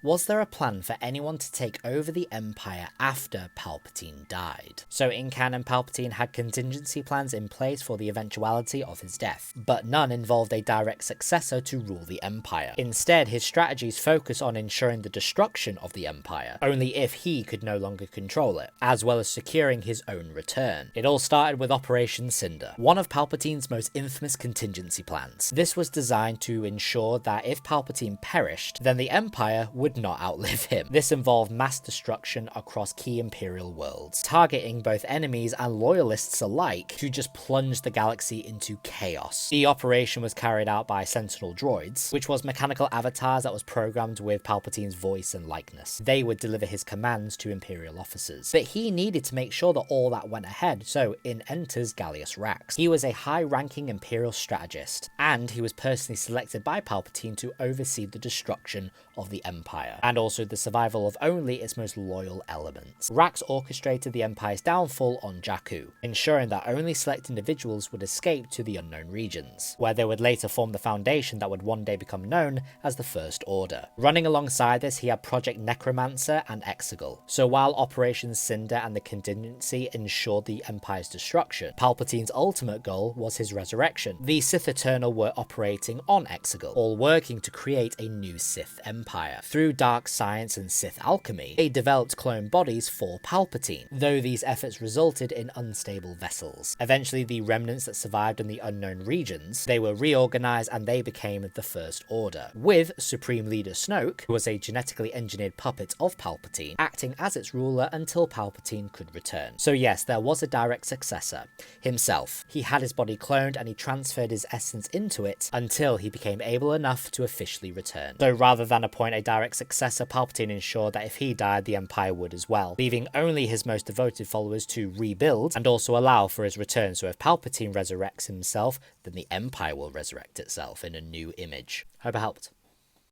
Was there a plan for anyone to take over the Empire after Palpatine died? So in canon, Palpatine had contingency plans in place for the eventuality of his death, but none involved a direct successor to rule the Empire. Instead, his strategies focus on ensuring the destruction of the Empire, only if he could no longer control it, as well as securing his own return. It all started with Operation Cinder, one of Palpatine's most infamous contingency plans. This was designed to ensure that if Palpatine perished, then the Empire would not outlive him. This involved mass destruction across key Imperial worlds, targeting both enemies and loyalists alike to just plunge the galaxy into chaos. The operation was carried out by Sentinel droids, which was mechanical avatars that was programmed with Palpatine's voice and likeness. They would deliver his commands to Imperial officers. But he needed to make sure that all that went ahead, so in enters Gallius Rax. He was a high-ranking Imperial strategist, and he was personally selected by Palpatine to oversee the destruction of the Empire, and also the survival of only its most loyal elements. Rax orchestrated the Empire's downfall on Jakku, ensuring that only select individuals would escape to the unknown regions, where they would later form the foundation that would one day become known as the First Order. Running alongside this, he had Project Necromancer and Exegol. So while Operation Cinder and the Contingency ensured the Empire's destruction, Palpatine's ultimate goal was his resurrection. The Sith Eternal were operating on Exegol, all working to create a new Sith Empire. Through dark science and Sith alchemy, they developed clone bodies for Palpatine, though these efforts resulted in unstable vessels. Eventually, the remnants that survived in the unknown regions, they were reorganized and they became the First Order, with Supreme Leader Snoke, who was a genetically engineered puppet of Palpatine, acting as its ruler until Palpatine could return. So yes, there was a direct successor, himself. He had his body cloned and he transferred his essence into it until he became able enough to officially return. So rather than appoint a direct successor, Palpatine ensured that if he died, the Empire would as well, leaving only his most devoted followers to rebuild and also allow for his return. So if Palpatine resurrects himself, then the Empire will resurrect itself in a new image. Hope it helped.